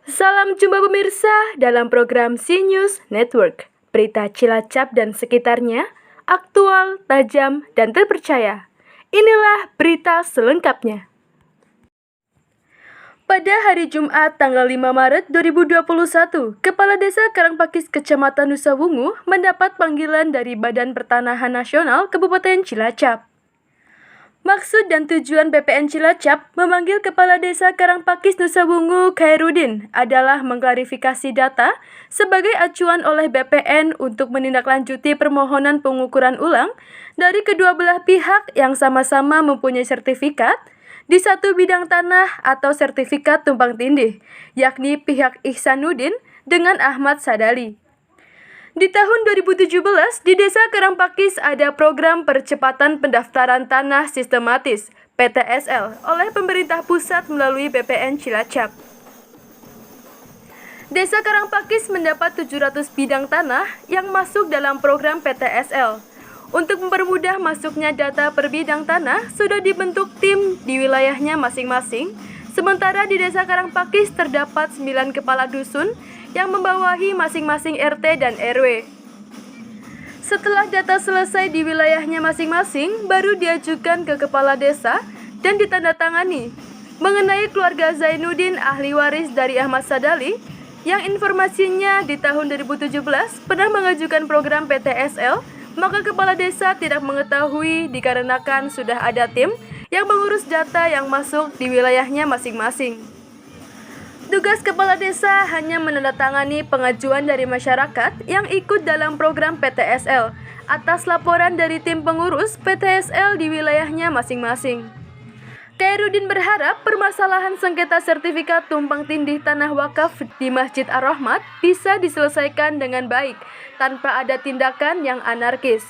Salam jumpa pemirsa dalam program C-News Network. Berita Cilacap dan sekitarnya, aktual, tajam, dan terpercaya. Inilah berita selengkapnya. Pada hari Jumat tanggal 5 Maret 2021, Kepala Desa Karangpakis Kecamatan Nusa Wungu mendapat panggilan dari Badan Pertanahan Nasional Kabupaten Cilacap. Maksud dan tujuan BPN Cilacap memanggil Kepala Desa Karangpakis Nusa Wungu Khairuddin adalah mengklarifikasi data sebagai acuan oleh BPN untuk menindaklanjuti permohonan pengukuran ulang dari kedua belah pihak yang sama-sama mempunyai sertifikat di satu bidang tanah atau sertifikat tumpang tindih, yakni pihak Ihsanuddin dengan Ahmad Sadali. Di tahun 2017, di Desa Karangpakis ada program percepatan pendaftaran tanah sistematis (PTSL) oleh pemerintah pusat melalui BPN Cilacap. Desa Karangpakis mendapat 700 bidang tanah yang masuk dalam program PTSL. Untuk mempermudah masuknya data per bidang tanah, sudah dibentuk tim di wilayahnya masing-masing. Sementara di Desa Karangpakis terdapat 9 kepala dusun yang membawahi masing-masing RT dan RW. Setelah data selesai di wilayahnya masing-masing, baru diajukan ke kepala desa dan ditandatangani. Mengenai keluarga Zainuddin, ahli waris dari Ahmad Sadali, yang informasinya di tahun 2017 pernah mengajukan program PTSL, maka kepala desa tidak mengetahui dikarenakan sudah ada tim yang mengurus data yang masuk di wilayahnya masing-masing. Tugas kepala desa hanya menandatangani pengajuan dari masyarakat yang ikut dalam program PTSL atas laporan dari tim pengurus PTSL di wilayahnya masing-masing. Khairuddin berharap permasalahan sengketa sertifikat tumpang tindih tanah wakaf di Masjid Ar-Rahmat bisa diselesaikan dengan baik tanpa ada tindakan yang anarkis.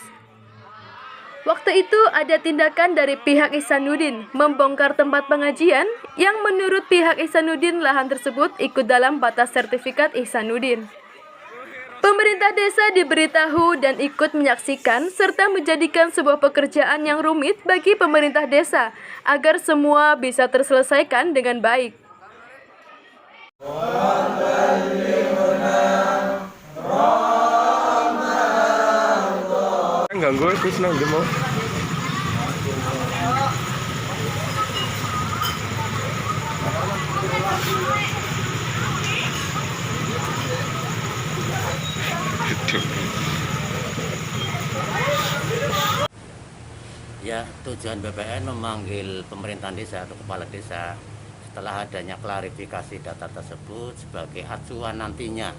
Waktu itu ada tindakan dari pihak Ihsanuddin membongkar tempat pengajian yang menurut pihak Ihsanuddin lahan tersebut ikut dalam batas sertifikat Ihsanuddin. Pemerintah desa diberitahu dan ikut menyaksikan serta menjadikan sebuah pekerjaan yang rumit bagi pemerintah desa agar semua bisa terselesaikan dengan baik. Ganggu aku senang demo. Ya, tujuan BPN memanggil pemerintahan desa atau kepala desa setelah adanya klarifikasi data tersebut sebagai acuan nantinya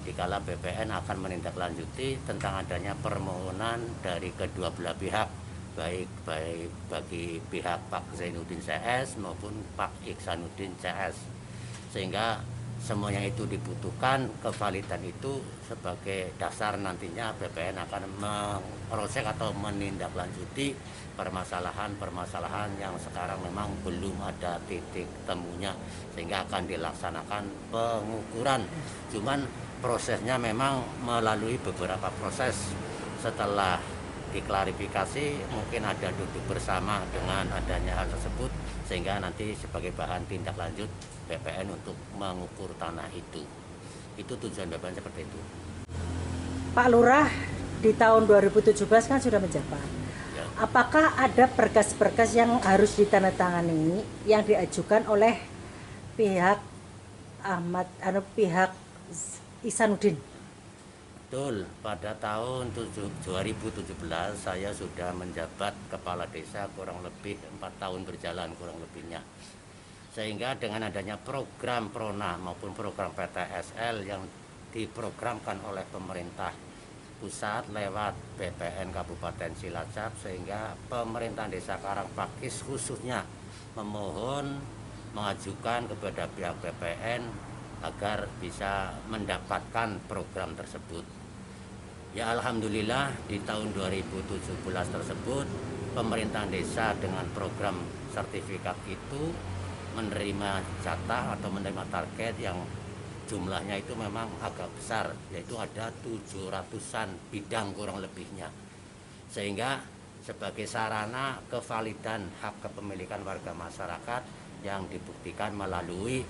dikala BPN akan menindaklanjuti tentang adanya permohonan dari kedua belah pihak, baik bagi pihak Pak Zainuddin CS maupun Pak Ihsanuddin CS, sehingga semuanya itu dibutuhkan kevalidan itu sebagai dasar nantinya BPN akan memproses atau menindaklanjuti permasalahan-permasalahan yang sekarang memang belum ada titik temunya, sehingga akan dilaksanakan pengukuran. Cuman prosesnya memang melalui beberapa proses. Setelah diklarifikasi mungkin ada duduk bersama dengan adanya hal tersebut, sehingga nanti sebagai bahan tindak lanjut BPN untuk mengukur tanah itu. Itu tujuan BPN seperti itu. Pak Lurah di tahun 2017 kan sudah menjabat. Ya. Apakah ada berkas-berkas yang harus ditandatangani yang diajukan oleh pihak pihak Ihsanuddin? Betul, pada tahun 2017 saya sudah menjabat kepala desa kurang lebih 4 tahun berjalan kurang lebihnya. Sehingga dengan adanya program Prona maupun program PTSL yang diprogramkan oleh pemerintah pusat lewat BPN Kabupaten Cilacap, sehingga pemerintah desa Karangpakis khususnya memohon mengajukan kepada pihak BPN agar bisa mendapatkan program tersebut. Ya, alhamdulillah di tahun 2017 tersebut pemerintah desa dengan program sertifikat itu menerima jatah atau menerima target yang jumlahnya itu memang agak besar, yaitu ada 700-an bidang kurang lebihnya, sehingga sebagai sarana kevalidan hak kepemilikan warga masyarakat yang dibuktikan melalui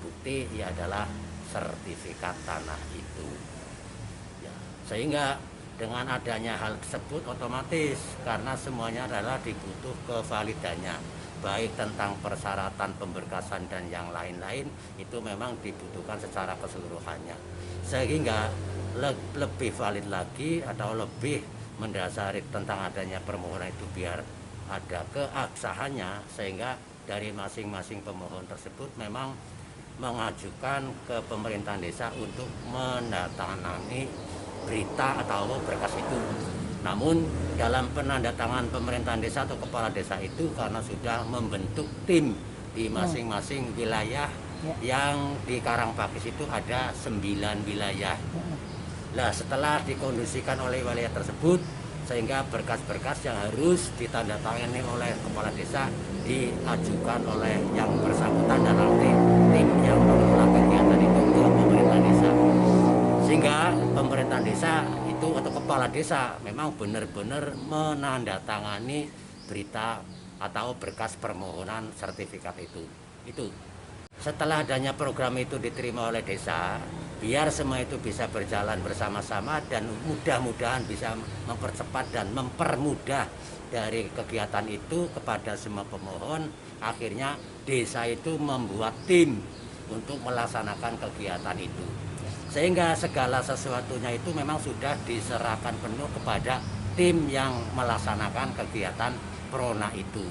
bukti ia adalah sertifikat tanah itu. Ya, sehingga dengan adanya hal tersebut otomatis karena semuanya adalah dibutuh kevalidannya, baik tentang persyaratan pemberkasan dan yang lain-lain itu memang dibutuhkan secara keseluruhannya, sehingga lebih valid lagi atau lebih mendasari tentang adanya permohonan itu biar ada keabsahannya, sehingga dari masing-masing pemohon tersebut memang mengajukan ke pemerintahan desa untuk menandatangani berita atau berkas itu. Namun dalam penandatangan pemerintahan desa atau kepala desa itu karena sudah membentuk tim di masing-masing wilayah yang di Karangpakis itu ada 9 wilayah. Nah, setelah dikondisikan oleh wilayah tersebut sehingga berkas-berkas yang harus ditandatangani oleh kepala desa diajukan oleh yang bersangkutan dan nanti tim yang mengelola kegiatan itu ke pemerintah desa. Sehingga pemerintahan desa itu atau kepala desa memang benar-benar menandatangani berita atau berkas permohonan sertifikat itu. Setelah adanya program itu diterima oleh desa, biar semua itu bisa berjalan bersama-sama dan mudah-mudahan bisa mempercepat dan mempermudah dari kegiatan itu kepada semua pemohon. Akhirnya desa itu membuat tim untuk melaksanakan kegiatan itu. Sehingga segala sesuatunya itu memang sudah diserahkan penuh kepada tim yang melaksanakan kegiatan Prona itu.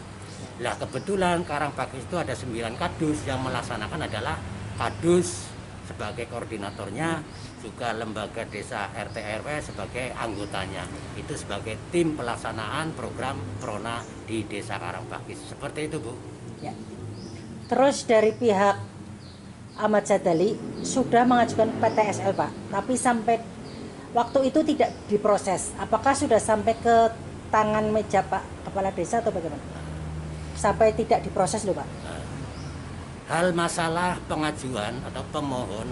Nah, kebetulan Karangpakis itu ada 9 kadus, yang melaksanakan adalah kadus sebagai koordinatornya, juga lembaga desa RT RW sebagai anggotanya. Itu sebagai tim pelaksanaan program Prona di Desa Karangpakis. Seperti itu, Bu. Ya. Terus dari pihak Ahmad Sadali sudah mengajukan PTSL, Pak, tapi sampai waktu itu tidak diproses. Apakah sudah sampai ke tangan meja Pak Kepala Desa atau bagaimana? Sampai tidak diproses loh, Pak. Hal masalah pengajuan atau pemohon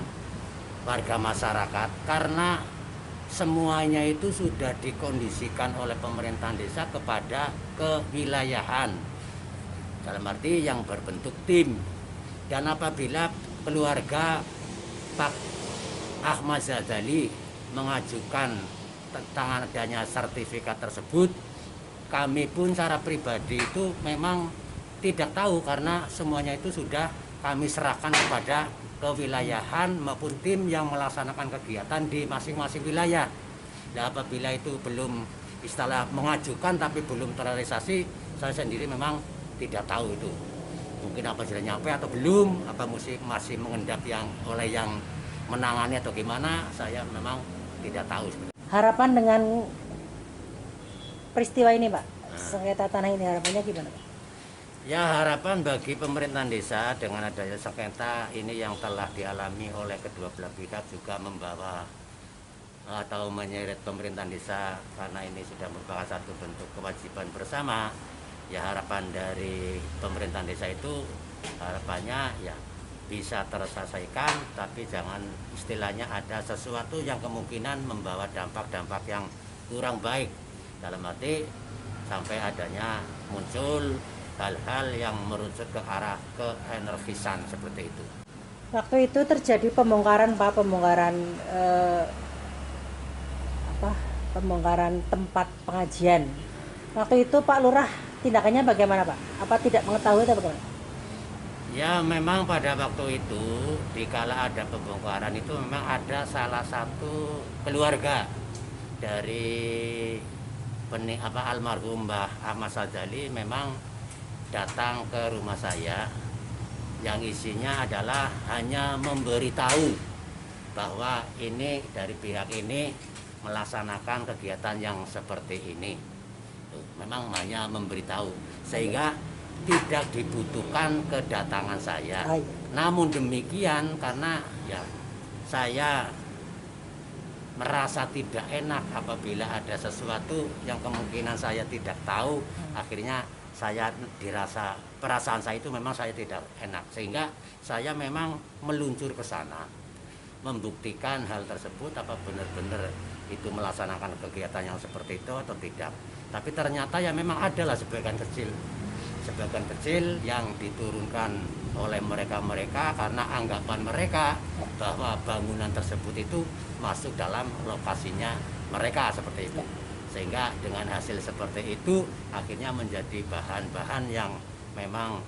warga masyarakat karena semuanya itu sudah dikondisikan oleh pemerintahan desa kepada kewilayahan, dalam arti yang berbentuk tim. Dan apabila keluarga Pak Ahmad Zadali mengajukan tentang adanya sertifikat tersebut, kami pun secara pribadi itu memang tidak tahu karena semuanya itu sudah kami serahkan kepada kewilayahan maupun tim yang melaksanakan kegiatan di masing-masing wilayah. Nah, apabila itu belum istilah mengajukan tapi belum terrealisasi, saya sendiri memang tidak tahu itu. Mungkin apa sudah nyampe atau belum, apa masih mengendap yang oleh yang menangani atau gimana, saya memang tidak tahu. Harapan dengan peristiwa ini, Pak, sengketa tanah ini harapannya gimana, Pak? Ya, harapan bagi pemerintahan desa dengan adanya sengketa ini yang telah dialami oleh kedua belah pihak juga membawa atau menyeret pemerintahan desa karena ini sudah merupakan satu bentuk kewajiban bersama. Ya, harapan dari pemerintahan desa itu harapannya ya bisa terselesaikan, tapi jangan istilahnya ada sesuatu yang kemungkinan membawa dampak-dampak yang kurang baik, dalam arti sampai adanya muncul hal-hal yang merujuk ke arah keenergisan seperti itu. Waktu itu terjadi pembongkaran, Pak, pembongkaran tempat pengajian. Waktu itu Pak Lurah tindakannya bagaimana, Pak? Apa tidak mengetahui atau bagaimana? Ya, memang pada waktu itu dikala ada pembongkaran itu memang ada salah satu keluarga dari almarhum Mbah Ahmad Sadali memang datang ke rumah saya yang isinya adalah hanya memberitahu bahwa ini dari pihak ini melaksanakan kegiatan yang seperti ini. Memang hanya memberitahu sehingga tidak dibutuhkan kedatangan saya. Namun demikian karena ya saya merasa tidak enak apabila ada sesuatu yang kemungkinan saya tidak tahu, akhirnya saya dirasa perasaan saya itu memang saya tidak enak, sehingga saya memang meluncur ke sana membuktikan hal tersebut apa benar-benar itu melaksanakan kegiatan yang seperti itu atau tidak. Tapi ternyata ya memang adalah sebagian kecil yang diturunkan oleh mereka-mereka karena anggapan mereka bahwa bangunan tersebut itu masuk dalam lokasinya mereka seperti itu. Sehingga dengan hasil seperti itu akhirnya menjadi bahan-bahan yang memang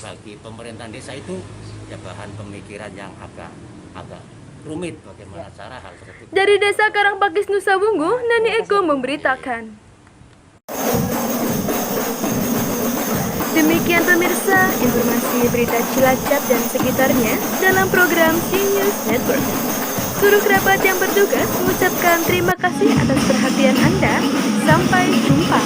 bagi pemerintahan desa itu ya bahan pemikiran yang agak rumit bagaimana cara hal tersebut. Dari Desa Karangpakis, Nusa Bunggu, Nani Eko memberitakan. Demikian pemirsa, informasi berita Cilacap dan sekitarnya dalam program C-News Network. Seluruh kerabat yang bertugas mengucapkan terima kasih atas perhatian Anda. Sampai jumpa.